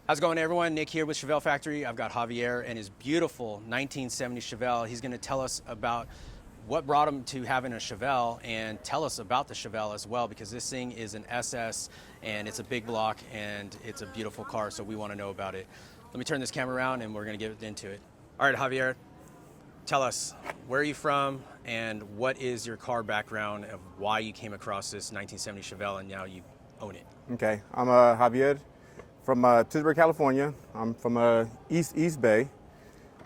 How's it going, everyone? Nick here with ChevelleFactory. I've got Javier and his beautiful 1970 Chevelle. He's going to tell us about what brought him to having a Chevelle and tell us about the Chevelle as well, because this thing is an SS and it's a big block and it's a beautiful car, so we want to know about it. Let me turn this camera around and we're going to get into it. All right, Javier, tell us, where are you from and what is your car background of why you came across this 1970 Chevelle and now you own it? Okay, I'm Javier from Pittsburgh, California. I'm from East Bay.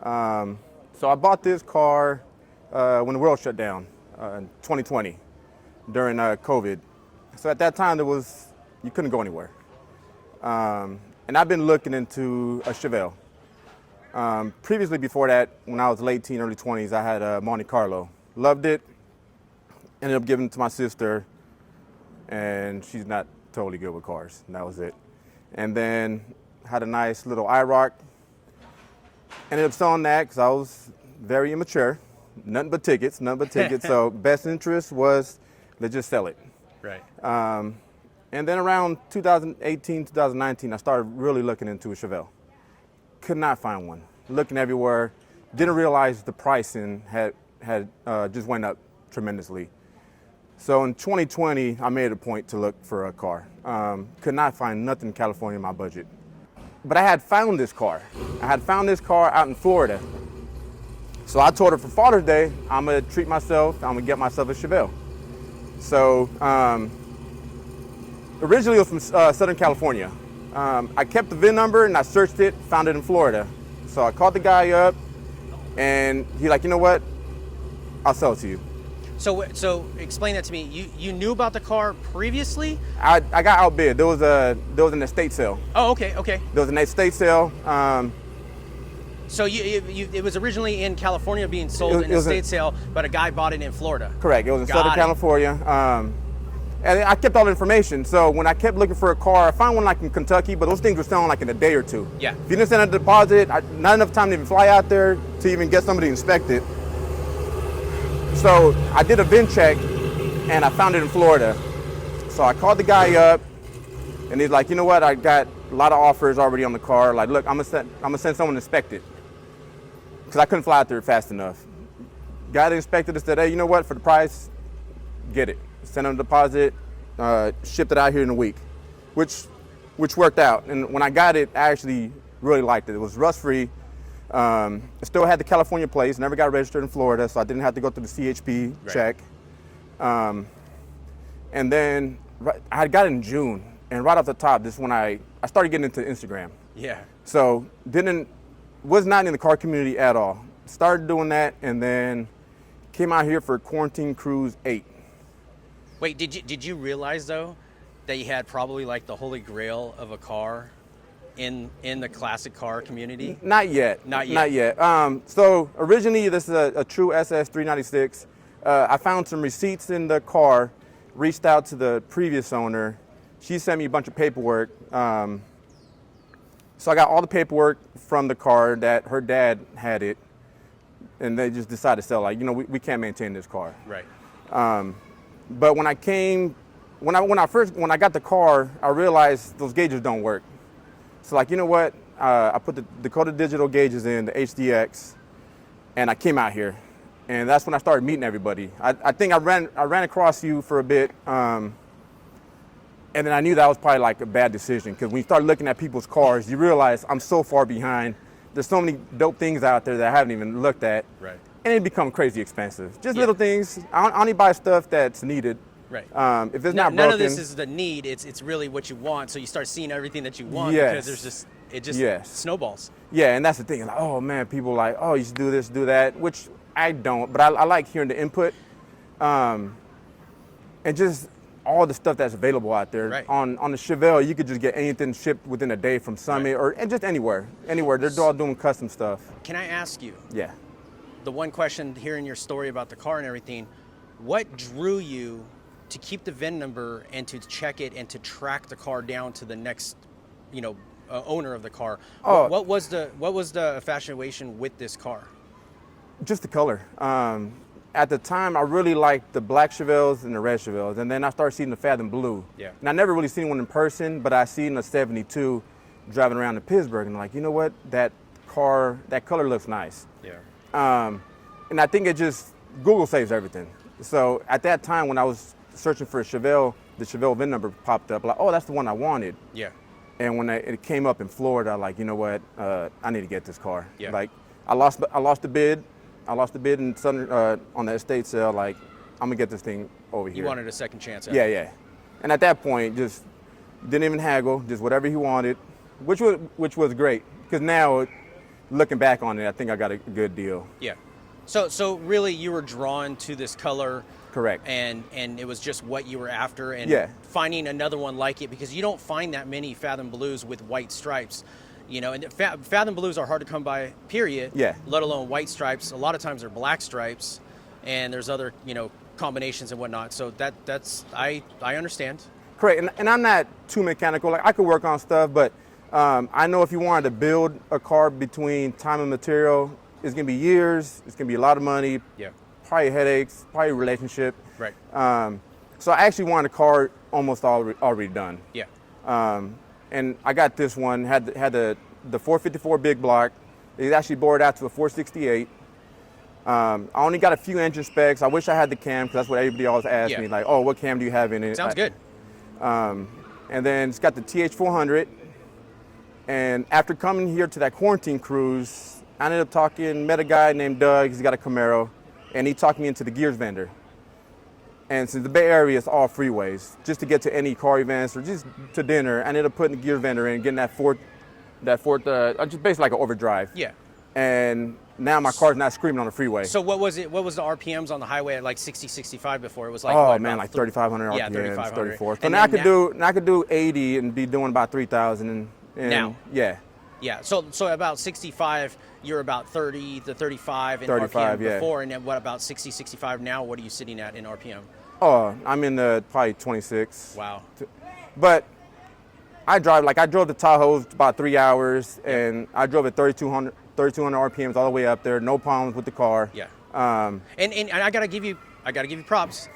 So I bought this car when the world shut down in 2020 during COVID. So at that time, you couldn't go anywhere. And I've been looking into a Chevelle. Previously, before that, when I was late teen, early 20s, I had a Monte Carlo. Loved it. Ended up giving it to my sister, and she's not totally good with cars, and that was it. And then had a nice little IROC. Ended up selling that because I was very immature. Nothing but tickets. So best interest was, let's just sell it. Right. And then around 2018, 2019, I started really looking into a Chevelle. Could not find one. Looking everywhere. Didn't realize the pricing had just went up tremendously. So in 2020, I made a point to look for a car. Could not find nothing in California in my budget. But I had found this car. I had found this car out in Florida. So I told her for Father's Day, I'm gonna treat myself, I'm gonna get myself a Chevelle. So originally it was from Southern California. I kept the VIN number and I searched it, found it in Florida. So I called the guy up and he's like, you know what? I'll sell it to you. So explain that to me. You knew about the car previously? I got outbid. There was an estate sale. Oh, okay. There was an estate sale. So it was originally in California being sold in an estate sale, but a guy bought it in Florida. Correct. It was in Southern California. And I kept all the information. So when I kept looking for a car, I found one like in Kentucky, but those things were selling like in a day or two. Yeah. If you didn't send a deposit, not enough time to even fly out there to even get somebody to inspect it. So I did a VIN check and I found it in Florida. So I called the guy up and he's like, you know what? I got a lot of offers already on the car. Like, look, I'm gonna send someone to inspect it. Because I couldn't fly out there fast enough. Guy that inspected it said, hey, you know what? For the price, get it. Send him a deposit, shipped it out here in a week, which worked out. And when I got it, I actually really liked it. It was rust-free. It still had the California plates, never got registered in Florida, so I didn't have to go through the CHP check. And then I had got it in June, and right off the top, this is when I started getting into Instagram. Yeah. So was not in the car community at all. Started doing that, and then came out here for Quarantine Cruise 8. Wait, did you realize though that you had probably like the holy grail of a car in the classic car community? Not yet. So originally this is a true SS 396. I found some receipts in the car, reached out to the previous owner. She sent me a bunch of paperwork. So I got all the paperwork from the car that her dad had it, and they just decided to sell. Like, you know, we can't maintain this car. Right. But when I got the car, I realized those gauges don't work. So like, you know what? I put the Dakota Digital gauges in, the HDX, and I came out here. And that's when I started meeting everybody. I think I ran across you for a bit, and then I knew that was probably like a bad decision, because when you start looking at people's cars, you realize I'm so far behind. There's so many dope things out there that I haven't even looked at. Right. And it become crazy expensive. Just little things. I only buy stuff that's needed. Right. If it's not broken. None of this is the need. It's really what you want. So you start seeing everything that you want, because it just snowballs. Yeah, and that's the thing. Like, oh man, people like, oh, you should do this, do that, which I don't. But I like hearing the input, and just all the stuff that's available out there. Right. On the Chevelle, you could just get anything shipped within a day from Summit and just anywhere. They're all doing custom stuff. Can I ask you? Yeah. The one question, hearing your story about the car and everything, what drew you to keep the VIN number and to check it and to track the car down to the next, owner of the car? Oh. What was the infatuation with this car? Just the color. At the time, I really liked the black Chevelles and the red Chevelles, and then I started seeing the Fathom blue. Yeah. And I never really seen one in person, but I seen a 72 driving around in Pittsburgh, and I'm like, you know what, that color looks nice. Yeah. And I think it just, Google saves everything. So at that time when I was searching for a Chevelle, the Chevelle VIN number popped up, like, oh, that's the one I wanted. Yeah. And when it came up in Florida, like, you know what, I need to get this car. Yeah. Like, I lost the bid. I lost the bid in on the estate sale. Like, I'm gonna get this thing over here. You wanted a second chance at it. Yeah, yeah. And at that point, just didn't even haggle, just whatever he wanted, which was great. Because now, looking back on it, I think I got a good deal. Yeah. So really, you were drawn to this color. Correct. And it was just what you were after, and Yeah. finding another one like it, because you don't find that many Fathom Blues with white stripes, you know. And Fathom Blues are hard to come by, period. Yeah. Let alone white stripes. A lot of times they're black stripes, and there's other, you know, combinations and whatnot. So that's I understand. Correct. And I'm not too mechanical. Like, I could work on stuff, but I know if you wanted to build a car between time and material, it's gonna be years. It's gonna be a lot of money. Yeah. Probably headaches, probably relationship. Right. So I actually wanted a car almost already done. Yeah. And I got this one, had the 454 big block. It actually bored out to a 468. I only got a few engine specs. I wish I had the cam, because that's what everybody always asks me, like, oh, what cam do you have in it? Sounds good. And then it's got the TH400. And after coming here to that quarantine cruise, I ended up met a guy named Doug. He's got a Camaro. And he talked me into the gears vendor. And since the Bay Area is all freeways, just to get to any car events or just to dinner, I ended up putting the gears vendor in, getting that fourth, just basically like an overdrive. Yeah. And now my car's not screaming on the freeway. So what was it? What was the RPMs on the highway at like 60, 65 before? It was like, oh what, man, like 3,500 RPMs, yeah, 3,500. 34. So And now I could do 80 and be doing about 3,000. And now? Yeah. Yeah, so about 65, you're about 30 to 35 in 35, RPM yeah. before, and then what about 60, 65 now? What are you sitting at in RPM? Oh, I'm in the probably 26. Wow. But I drove the Tahoe about 3 hours, and I drove at 3,200 RPMs all the way up there, no problems with the car. Yeah. And I gotta give you props.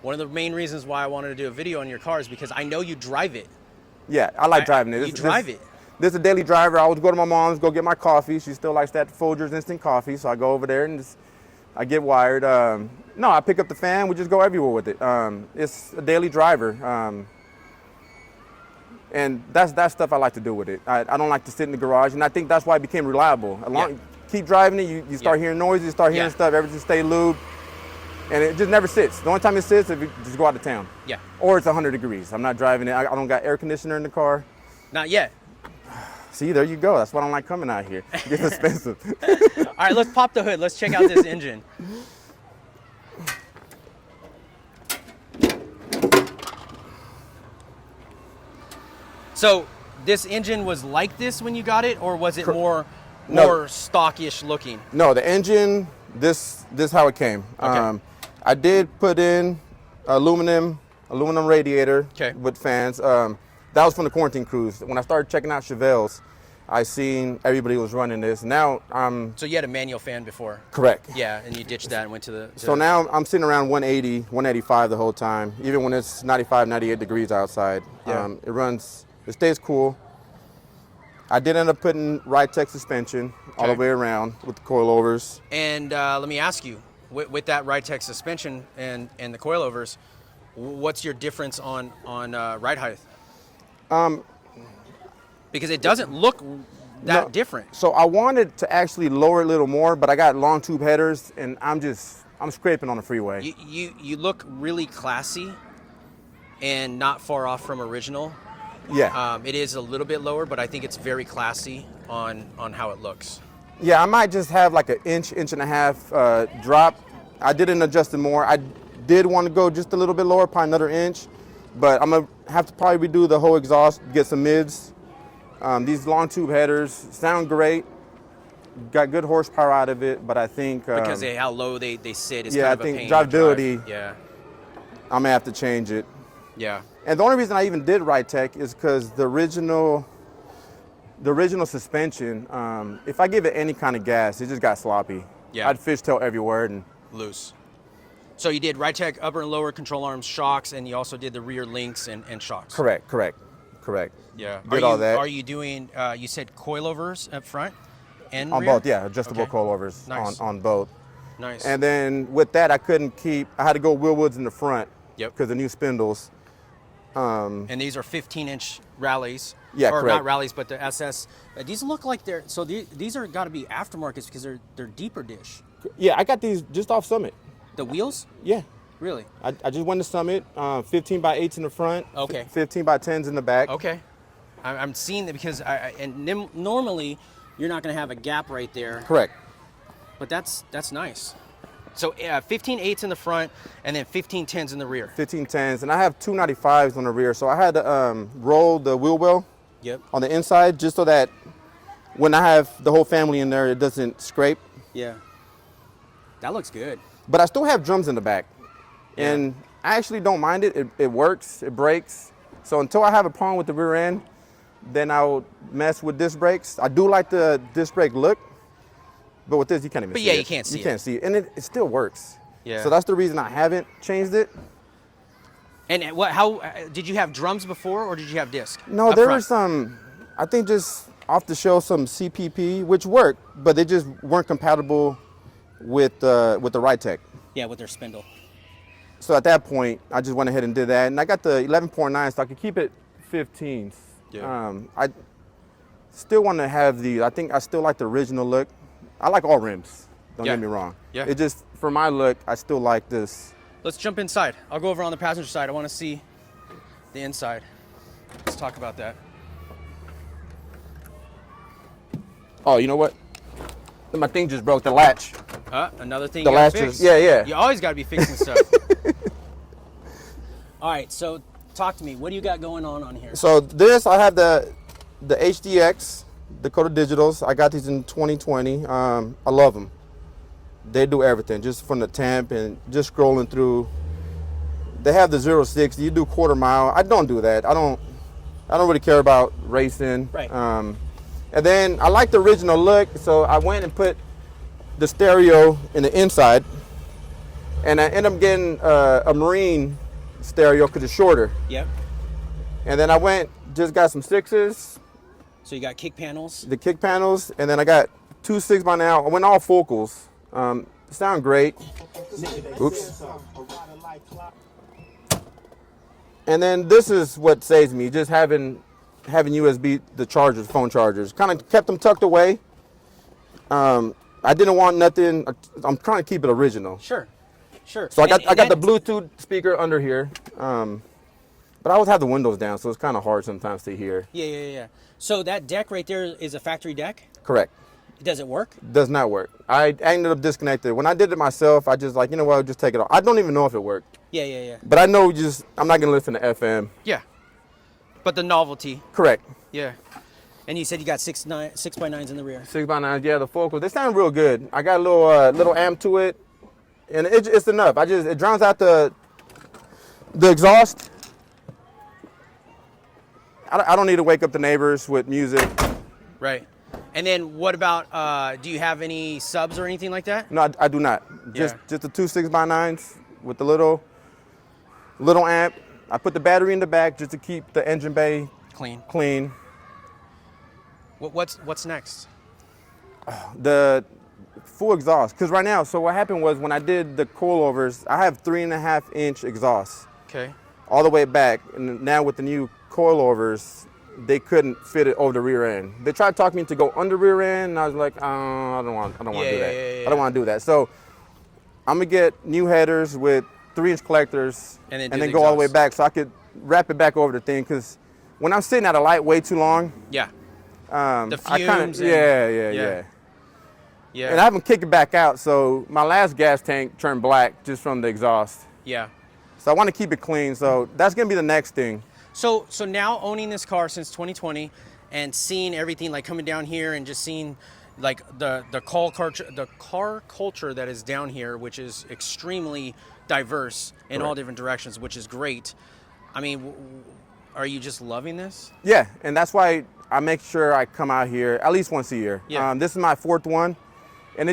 One of the main reasons why I wanted to do a video on your car is because I know you drive it. Yeah, I like driving it. You drive it. This is a daily driver. I always go to my mom's, go get my coffee. She still likes that Folgers instant coffee, so I go over there and I get wired. No, I pick up the fan. We just go everywhere with it. It's a daily driver, and that's stuff I like to do with it. I don't like to sit in the garage, and I think that's why it became reliable. Keep driving it, you start hearing noises, you start hearing stuff. Everything stay lubed, and it just never sits. The only time it sits is if you just go out of town. Yeah. Or it's 100 degrees. I'm not driving it. I don't got air conditioner in the car. Not yet. See, there you go. That's why I don't like coming out here. It gets expensive. All right, let's pop the hood. Let's check out this engine. So this engine was like this when you got it, or was it more stockish looking? No, the engine, this is how it came. Okay. I did put in aluminum radiator with fans. That was from the quarantine cruise. When I started checking out Chevelles, I seen everybody was running this. Now So you had a manual fan before? Correct. Yeah, and you ditched that and went to the... So now I'm sitting around 180, 185 the whole time, even when it's 95, 98 degrees outside. Yeah. It stays cool. I did end up putting Ride-Tech suspension all the way around with the coilovers. And let me ask you, with that Ride-Tech suspension and the coilovers, what's your difference on ride height? Because it doesn't look that different. So I wanted to actually lower it a little more, but I got long tube headers, and I'm scraping on the freeway. You look really classy and not far off from original. Yeah. It is a little bit lower, but I think it's very classy on how it looks. Yeah, I might just have like an inch and a half drop. I didn't adjust it more. I did want to go just a little bit lower, probably another inch, but I'm gonna have to probably redo the whole exhaust, get some mids. These long tube headers sound great. Got good horsepower out of it, but I think because how low they sit is yeah, kind of I think a pain drivability. To drive. Yeah. I'm gonna have to change it. Yeah. And the only reason I even did Ride-Tech is because the original suspension, if I give it any kind of gas, it just got sloppy. Yeah. I'd fishtail everywhere and loose. So you did Ride-Tech upper and lower control arms shocks, and you also did the rear links and shocks. Correct. Correct. Yeah. Did all that. Are you doing? You said coilovers up front and On rear? both, yeah, adjustable Okay. coilovers Nice. on both. Nice. And then with that, I had to go wheel woods in the front. Yep. Because the new spindles. And these are 15-inch rallies. Yeah, or correct. not rallies, but the SS. These look like they're these are got to be aftermarkets because they're deeper dish. Yeah, I got these just off Summit. The wheels, Yeah. really? I just went to Summit, 15 by 8s in the front, Okay. 15 by 10s in the back. Okay. I'm seeing that because normally you're not going to have a gap right there, Correct. but that's nice. So 15 8s in the front and then 15 10s in the rear. 15 10s, and I have 295s on the rear, so I had to roll the wheel well Yep. on the inside just so that when I have the whole family in there, it doesn't scrape. Yeah. That looks good. But I still have drums in the back, and I actually don't mind it. It works, it brakes. So until I have a problem with the rear end, then I'll mess with disc brakes. I do like the disc brake look, but with this, you can't even see it. you can't see it. You can't see it, and it still works. Yeah. So that's the reason I haven't changed it. And how did you have drums before or did you have disc? No, up there front? were some, I think just off the shelf, some CPP, which worked, but they just weren't compatible with the Ritech. Yeah, with their spindle. So at that point, I just went ahead and did that. And I got the 11.9, so I could keep it 15s. Yeah. I still want to have I think I still like the original look. I like all rims, don't Yeah. get me wrong. Yeah. It just, for my look, I still like this. Let's jump inside. I'll go over on the passenger side. I want to see the inside. Let's talk about that. Oh, you know what? My thing just broke, the latch. Another thing The you gotta latch fix. is- yeah. You always got to be fixing stuff. All right, so talk to me. What do you got going on here? So this, I have the HDX, Dakota Digitals. I got these in 2020. I love them. They do everything, just from the temp and just scrolling through. They have the 0-60. You do quarter mile. I don't do that. I don't really care about racing. Right. And then I like the original look, so I went and put the stereo in the inside, and I ended up getting a Marine stereo because it's shorter. Yep. And then I just got some 6s, So you got kick panels. the kick panels, and then I got 2 6x9. I went all focals. Sound great. Oops. And then this is what saves me, just having USB, the chargers, phone chargers. Kind of kept them tucked away. I didn't want nothing. I'm trying to keep it original. Sure. So I got the Bluetooth speaker under here. But I always have the windows down, so it's kind of hard sometimes to hear. Yeah. So that deck right there is a factory deck? Correct. Does it work? Does not work. I ended up disconnected. When I did it myself, I just you know what, I'll just take it off. I don't even know if it worked. Yeah. But I know I'm not gonna listen to FM. Yeah. But the novelty. Correct. Yeah. And you said you got 6x9s in the rear. 6x9s, yeah, the focals. They sound real good. I got a little amp to it, and it's enough. It drowns out the exhaust. I don't need to wake up the neighbors with music. Right. And then what about, do you have any subs or anything like that? No, I do not. Just the 2 6x9s with the little amp. I put the battery in the back just to keep the engine bay clean. What's next? The full exhaust. Because right now, so what happened was when I did the coilovers, I have 3.5-inch exhaust. Okay. All the way back. And now with the new coilovers, they couldn't fit it over the rear end. They tried to talk me into go under rear end, and I was like, I don't want to do that. Yeah. I don't want to do that. So I'm gonna get new headers with 3-inch collectors, and then go all the way back, so I could wrap it back over the thing. Because when I'm sitting at a light way too long, yeah, the fumes. Yeah. And I haven't kicked it back out, so my last gas tank turned black just from the exhaust. Yeah. So I want to keep it clean. So that's gonna be the next thing. So now owning this car since 2020 and seeing everything like coming down here and just seeing like the car culture that is down here, which is extremely diverse in all different directions, which is great. I mean, are you just loving this? Yeah, and that's why I make sure I come out here at least once a year. Yeah. This is my 4th one, and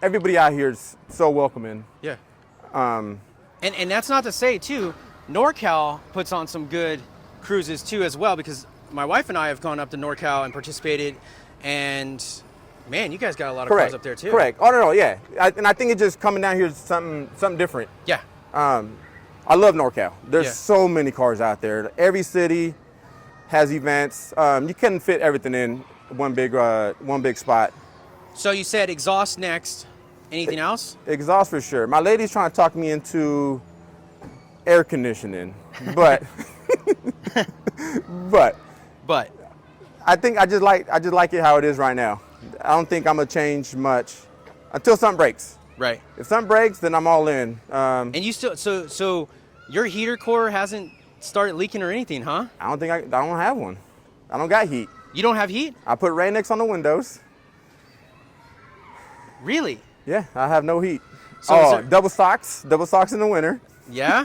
everybody out here is so welcoming. Yeah. And that's not to say too, NorCal puts on some good cruises too as well, because my wife and I have gone up to NorCal and participated, and man, you guys got a lot of Correct. cars up there too. Correct. Oh no, yeah. And I think it's just coming down here is something different. Yeah. I love NorCal. There's Yeah. so many cars out there. Every city has events. You couldn't fit everything in one big spot. So you said exhaust next. Anything else? Exhaust for sure. My lady's trying to talk me into air conditioning, but But I think I just like it how it is right now. I don't think I'm gonna change much until something breaks. right. If something breaks, then I'm all in. And you still so your heater core hasn't started leaking or anything, huh? I don't have one. I don't got heat. You don't have heat? I put Rain-X on the windows. Really? Yeah, I have no heat. So is Oh, there- double socks in the winter. Yeah?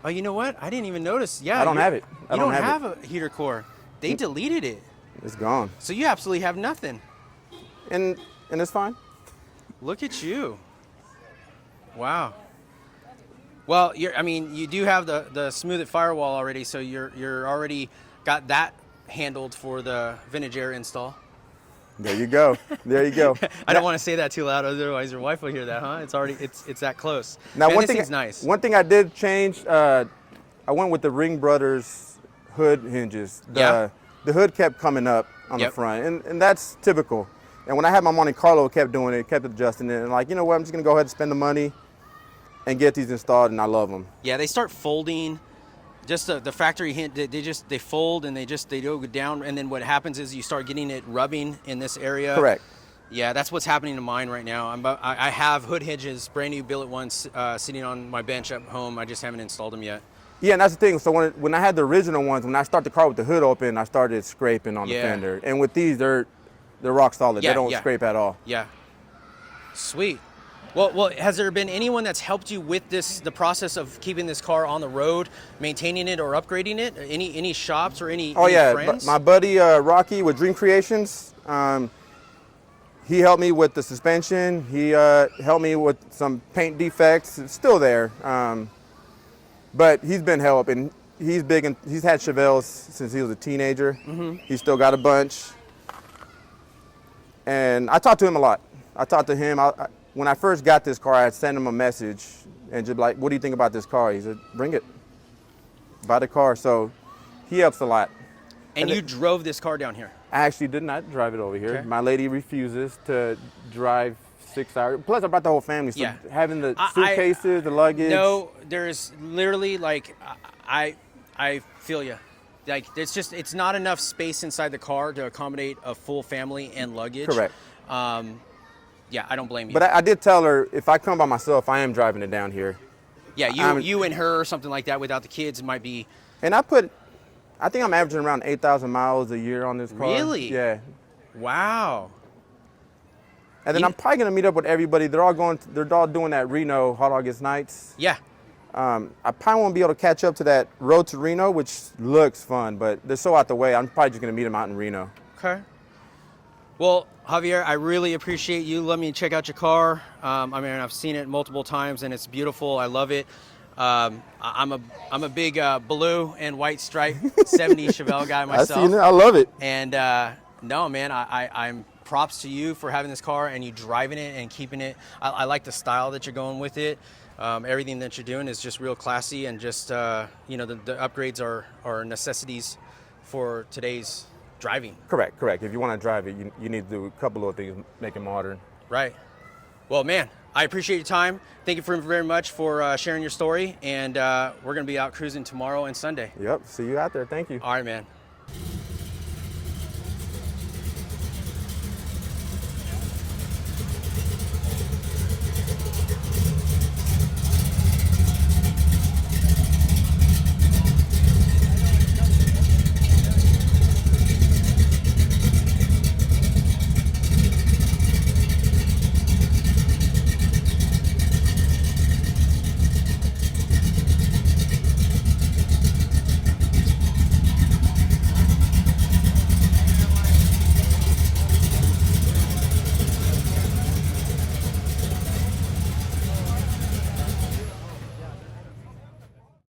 Oh, you know what? I didn't even notice. Yeah. I don't have it. I You don't don't have have a heater core. They deleted it. It's gone, So you absolutely have nothing. and it's fine. Look at you. Wow. Well, you do have the Smooth It firewall already, so you're already got that handled for the vintage air install. There you go. There you go. I don't want to say that too loud, otherwise your wife will hear that, huh? It's already it's that close. Now, Man, one this thing thing's nice. One thing I did change. I went with the Ring Brothers hood hinges. Yeah. The hood kept coming up on Yep. the front, and that's typical. And when I had my Monte Carlo, it kept doing it, kept adjusting it, and like, you know what? I'm just gonna go ahead and spend the money and get these installed, and I love them. Yeah, they start folding. Just the factory hint, they fold and they go down, and then what happens is you start getting it rubbing in this area. Correct. Yeah, that's what's happening to mine right now. I have hood hinges, brand new billet ones, sitting on my bench at home. I just haven't installed them yet. Yeah, and that's the thing. So when I had the original ones, when I start the car with the hood open, I started scraping on the Yeah. fender. And with these, they're rock solid. Yeah, They don't yeah. scrape at all. Yeah. Sweet. Well, has there been anyone that's helped you with the process of keeping this car on the road, maintaining it or upgrading it? Any shops or any friends? My buddy Rocky with Dream Creations, he helped me with the suspension. He helped me with some paint defects. It's still there, but he's been helping. He's big and he's had Chevelles since he was a teenager. Mm-hmm. He's still got a bunch, and I talked to him a lot. I talked to him. When I first got this car, I sent him a message and just like, "What do you think about this car?" He said, "Bring it, buy the car." So he helps a lot. and you drove this car down here. I actually did not drive it over here. Okay. My lady refuses to drive 6 hours. Plus, I brought the whole family, so Yeah. having the I- suitcases, the luggage. No, there's literally like I feel you. Like it's not enough space inside the car to accommodate a full family and luggage. Correct. Yeah, I don't blame you. But I did tell her if I come by myself, I am driving it down here. yeah, I'm- you and her or something like that without the kids might be. And I think I'm averaging around 8,000 miles a year on this car. Really? Yeah. Wow. And then I'm probably gonna meet up with everybody. They're all doing that Reno Hot August Nights. Yeah. I probably won't be able to catch up to that road to Reno, which looks fun, but they're so out the way. I'm probably just gonna meet them out in Reno. Okay. Well, Javier, I really appreciate you letting me check out your car. I've seen it multiple times and it's beautiful. I love it. I'm a big blue and white stripe 70 Chevelle guy myself. I seen it. I love it. And no, man, I'm props to you for having this car and you driving it and keeping it. I like the style that you're going with it. Everything that you're doing is just real classy and just the upgrades are necessities for today's driving. Correct. If you want to drive it, you need to do a couple of things, make it modern. Right. Well, man, I appreciate your time. Thank you very much for sharing your story. And we're going to be out cruising tomorrow and Sunday. Yep. See you out there. Thank you. All right, man.